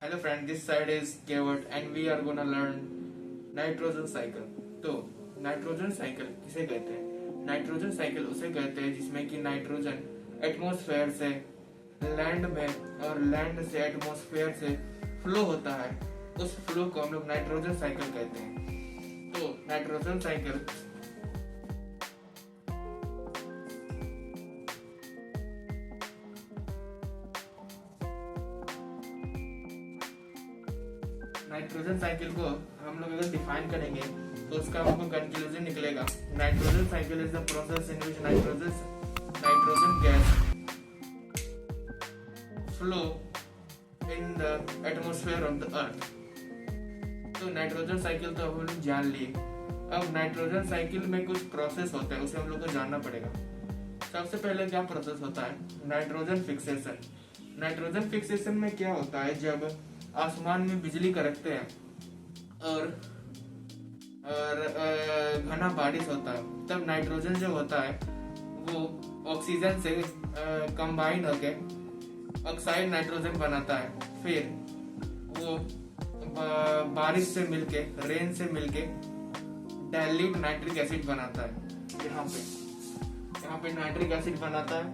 Hello friend, this side is Kevert and we are gonna learn nitrogen cycle. तो nitrogen cycle किसे कहते हैं? Nitrogen cycle उसे कहते हैं जिसमें कि नाइट्रोजन एटमॉस्फेयर से लैंड में और लैंड से एटमॉस्फेयर से फ्लो होता है। उस फ्लो को हम लोग नाइट्रोजन साइकिल कहते हैं। तो नाइट्रोजन साइकिल नाइट्रोजन साइकिल को हम लोग अगर डिफाइन करेंगे तो उसका हमको कंक्लूजन निकलेगा। Nitrogen cycle is the process in which nitrogen gas flow in the atmosphere of the earth. तो नाइट्रोजन साइकिल तो हम लोग जान लिए। अब नाइट्रोजन साइकिल में कुछ प्रोसेस होते हैं, उसे हम लोग को जानना पड़ेगा। सबसे पहले क्या प्रोसेस होता है? Nitrogen fixation. नाइट्रोजन फिक्सेशन में क्या होता है? जब आसमान में बिजली कड़कते हैं और घना बारिश होता है, तब नाइट्रोजन जो होता है वो ऑक्सीजन से कंबाइन होके ऑक्साइड नाइट्रोजन बनाता है। फिर वो बारिश से मिलके, रेन से मिलके डाइल्यूट नाइट्रिक एसिड बनाता है। यहाँ पे नाइट्रिक एसिड बनाता है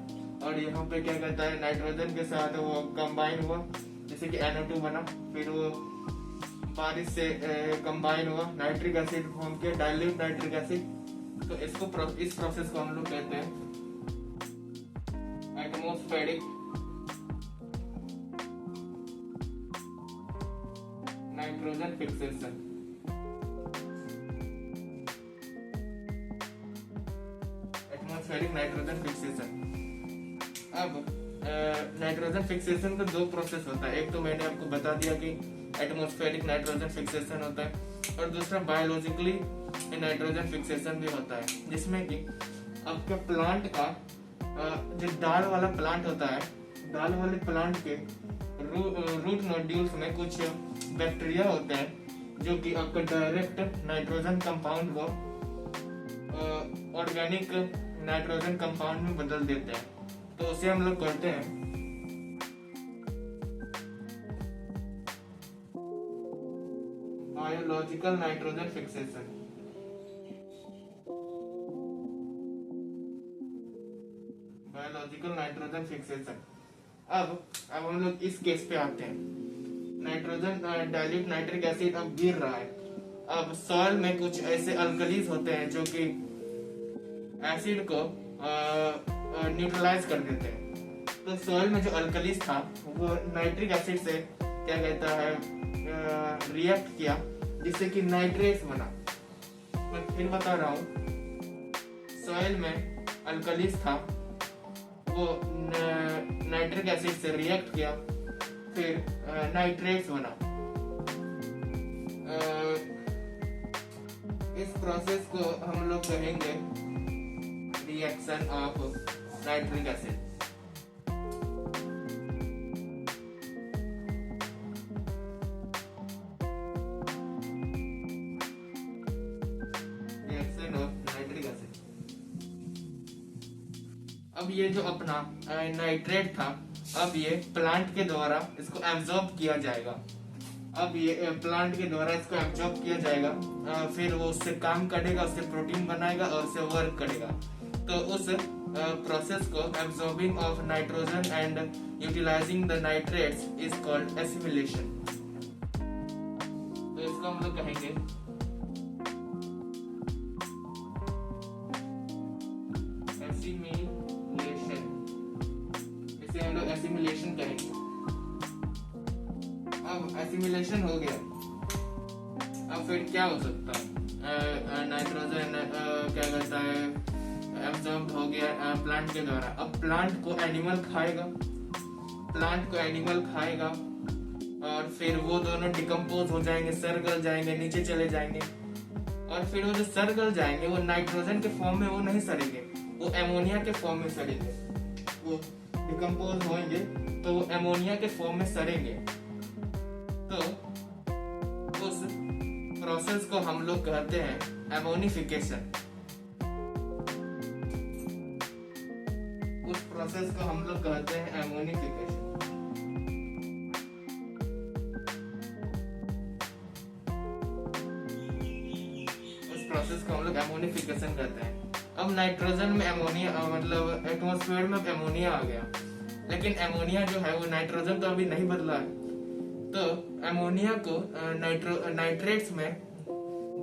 और यहाँ पे क्या कहता है, नाइट्रोजन के साथ वो कंबाइन हुआ, जैसे कि NO2 बना, फिर वो बारिश से कंबाइन हुआ नाइट्रिक एसिड फॉर्म के डाइल्यूट नाइट्रिक एसिड। तो इस प्रोसेस को हम लोग कहते हैं atmospheric nitrogen fixation. Atmospheric nitrogen fixation. अब नाइट्रोजन फिक्सेशन का दो प्रोसेस होता है। एक तो मैंने आपको बता दिया कि एटमॉस्फेरिक नाइट्रोजन फिक्सेशन होता है और दूसरा बायोलॉजिकली नाइट्रोजन फिक्सेशन भी होता है, जिसमें कि आपके प्लांट का जो डाल वाला प्लांट होता है, डाल वाले प्लांट के रूट नोड्यूल्स में कुछ बैक्टीरिया होते हैं जो कि आपका डायरेक्ट नाइट्रोजन कंपाउंड को ऑर्गेनिक नाइट्रोजन कंपाउंड में बदल देते हैं। तो उसे हम लोग करते हैं biological nitrogen fixation. Biological nitrogen fixation. अब हम लोग इस केस पे आते हैं। नाइट्रोजन डाइल्यूट नाइट्रिक एसिड अब गिर रहा है। अब सॉइल में कुछ ऐसे अल्कलीज होते हैं जो कि एसिड को न्यूट्रलाइज कर देते हैं। तो सॉइल में जो अल्कलीज था वो नाइट्रिक एसिड से क्या कहता है रिएक्ट किया, जिससे कि नाइट्रेट्स बना। मैं फिर बता रहा हूँ, सॉइल में अल्कलीज था, वो नाइट्रिक एसिड से रिएक्ट किया, फिर नाइट्रेट्स बना। इस प्रोसेस को हम लोग कहेंगे reaction of nitric acid. Reaction of nitric acid. अब ये जो अपना नाइट्रेट था, अब ये प्लांट के द्वारा इसको एब्जॉर्ब किया जाएगा। अब ये प्लांट के द्वारा इसको एब्जॉर्ब किया जाएगा, फिर वो उससे काम करेगा, उससे प्रोटीन बनाएगा और उससे वर्क करेगा। तो उस प्रोसेस को absorbing of nitrogen and utilising the nitrates is called assimilation. तो इसको हम लोग कहेंगे एसिमिलेशन। इसे हम लोग एसिमिलेशन कहेंगे। अब एसिमिलेशन हो गया, अब फिर क्या हो सकता है? नाइट्रोजन क्या कहता है एब्जॉर्ब हो गया प्लांट के द्वारा। अब प्लांट को एनिमल खाएगा और फिर वो दोनों डिकम्पोज हो जाएंगे, सड़ गल जाएंगे, नीचे चले जाएंगे। और फिर वो जो सड़ गल जाएंगे वो नाइट्रोजन के फॉर्म में वो नहीं सड़ेंगे, वो एमोनिया के फॉर्म में सड़ेंगे। वो डिकम्पोज होंगे तो वो एमोनिया के फॉर्म में सड़ेंगे। तो उस प्रोसेस को हम लोग कहते हैं एमोनिफिकेशन। उस प्रोसेस को हम लोग कहते हैं एमोनिफिकेशन। प्रोसेस को हम लोग एमोनिफिकेशन कहते हैं। अब नाइट्रोजन में अमोनिया मतलब एटमॉस्फेयर में अमोनिया आ गया, लेकिन अमोनिया जो है वो नाइट्रोजन तो अभी नहीं बदला है, तो अमोनिया को नाइट्रेट्स में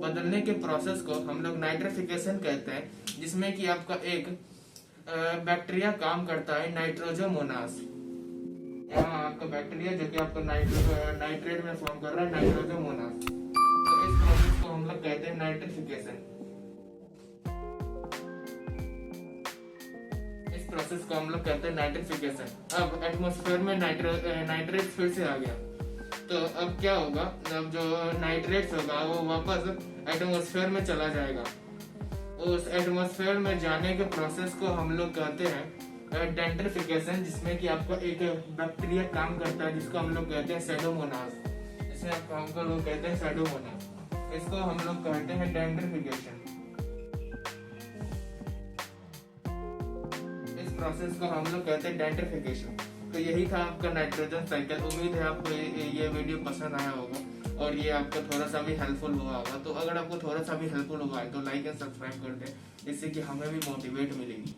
बदलने के प्रोसेस को हम लोग नाइट्रिफिकेशन कहते हैं, जिसमें कि आपका एक बैक्टीरिया काम करता है नाइट्रोजोमोनास। यहाँ आपका बैक्टीरिया जो कि आपको नाइट्रेट में फॉर्म कर रहा है नाइट्रोजोमोनास, तो इस प्रोसेस को हम लोग कहते हैं नाइट्रिफिकेशन। इस प्रोसेस को हम लोग कहते हैं नाइट्रिफिकेशन। अब एटमॉस्फेयर में नाइट्रेट फिर से आ गया, तो अब क्या होगा, अब जो नाइट्रेट्स होगा वो वापस एटमॉस्फेयर में चला जाएगा। उस एटमॉस्फेयर में जाने के प्रोसेस को हम लोग कहते हैं डेंट्रिफिकेशन, जिसमें कि आपका एक बैक्टीरिया काम करता है जिसको हम लोग कहते हैं सैडोमोनास। जिसमें हमको लोग कहते हैं सैडोमोनास, इसको हम लोग कहते हैं डेंट्रिफिकेशन। इस प्रोसेस को हम लोग कहते हैं डेंट्रिफिकेशन। तो यही था आपका नाइट्रोजन साइकिल। उम्मीद है आपको ये वीडियो पसंद आया होगा और ये आपको थोड़ा सा भी हेल्पफुल हुआ होगा। तो अगर आपको थोड़ा सा भी हेल्पफुल हुआ है तो लाइक एंड सब्सक्राइब कर दें, जिससे कि हमें भी मोटिवेट मिलेगी।